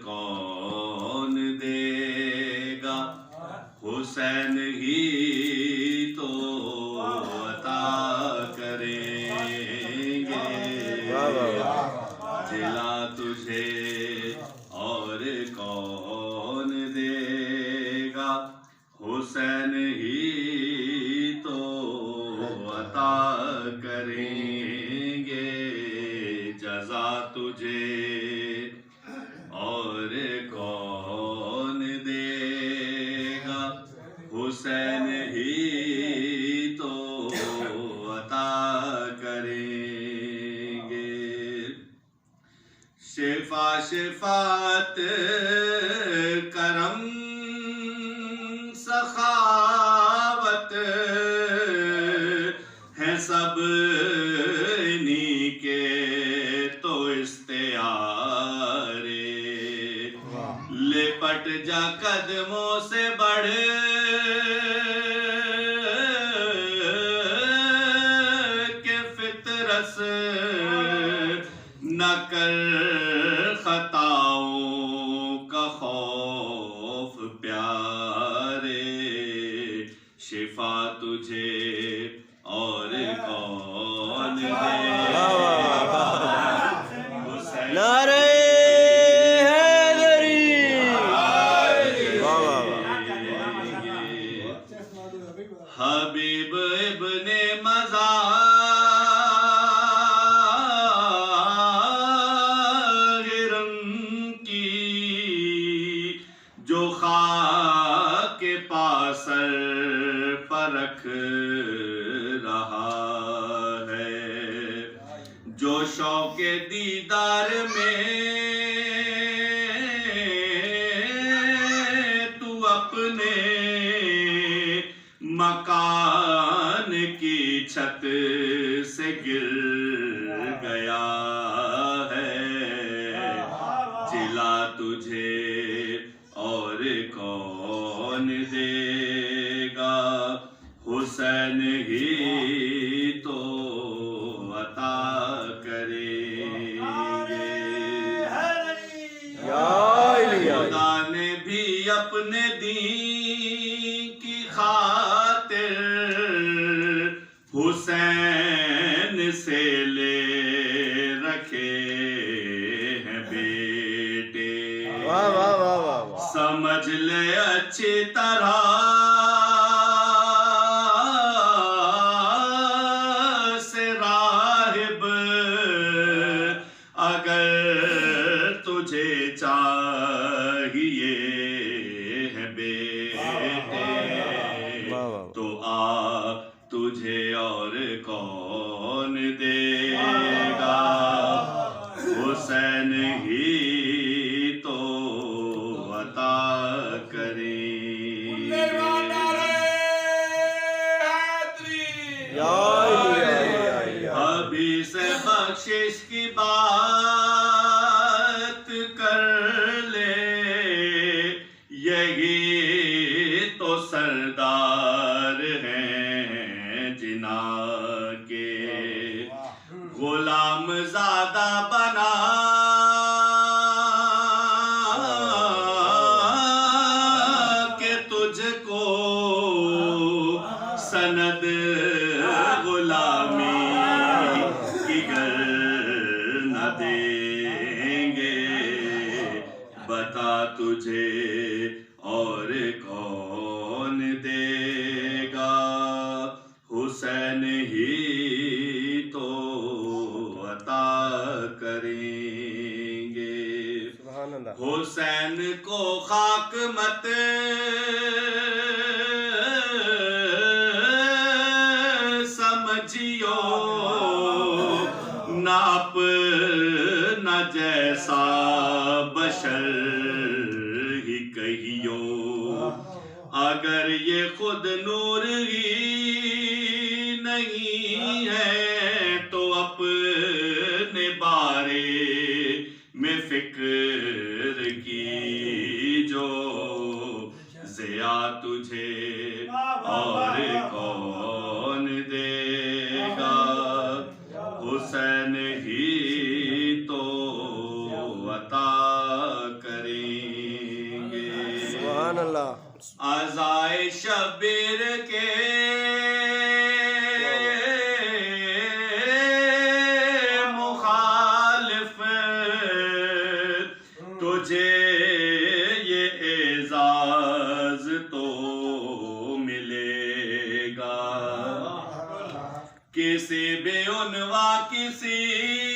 کون دے گا؟ حسین ہی تو عطا کریں گے، دلا تجھے اور کون دے گا؟ حسین ہی تو عطا کریں گے، جزا تجھے اور کون دے گا؟ حسین ہی تو عطا کریں گے، شفا شفاعت کرم سخاوت ہیں سب انہی کے تو استعارے، لپٹ جا قدموں سے بڑھ کے فطرت نہ کر خطاؤں کا خوف پیارے، شفا تجھے اور کون دے گا؟ نعرہ حیدری، حبیب ابن مظاہر کی جو خاک پاسر پر رکھ رہا ہے، جو شوق دیدار میں تو اپنے مکان کی چھت سے گر گیا ہے، جلا تجھے اور کون دے گا؟ حسین ہی تو عطا کریں گے، خدا نے بھی اپنے دین کی خاطر حسین سے لے رکھے ہیں بیٹے، سمجھ لے اچھی طرح سے راہب، اگر تجھے چاہیے ہے بیٹے تو آ، تجھے اور کون دے گا؟ حسین ہی تو عطا کریں گے، ابھی سے بخشش کی بات کر لے، یہی تو سردار ہیں جنا کے، غلام زادہ بنا کہ تجھ کو سند غلامی کی گر نہ دیں گے، بتا تجھے اور کون دے گا؟ حسین ہی تو عطا کریں گے، حسین کو خاک مت سمجھیو، ناپ نہ جیسا بشر ہی کہیو، اگر یہ خود نور ہی نہیں ہے تو اپنے بارے میں فکر کی جو، ضیا تجھے اور کون دے گا؟ حسین ہی تو عطا کر عزائے شبیر کے مخالف تجھے یہ اعزاز تو ملے گا، کسی بے عنوان کسی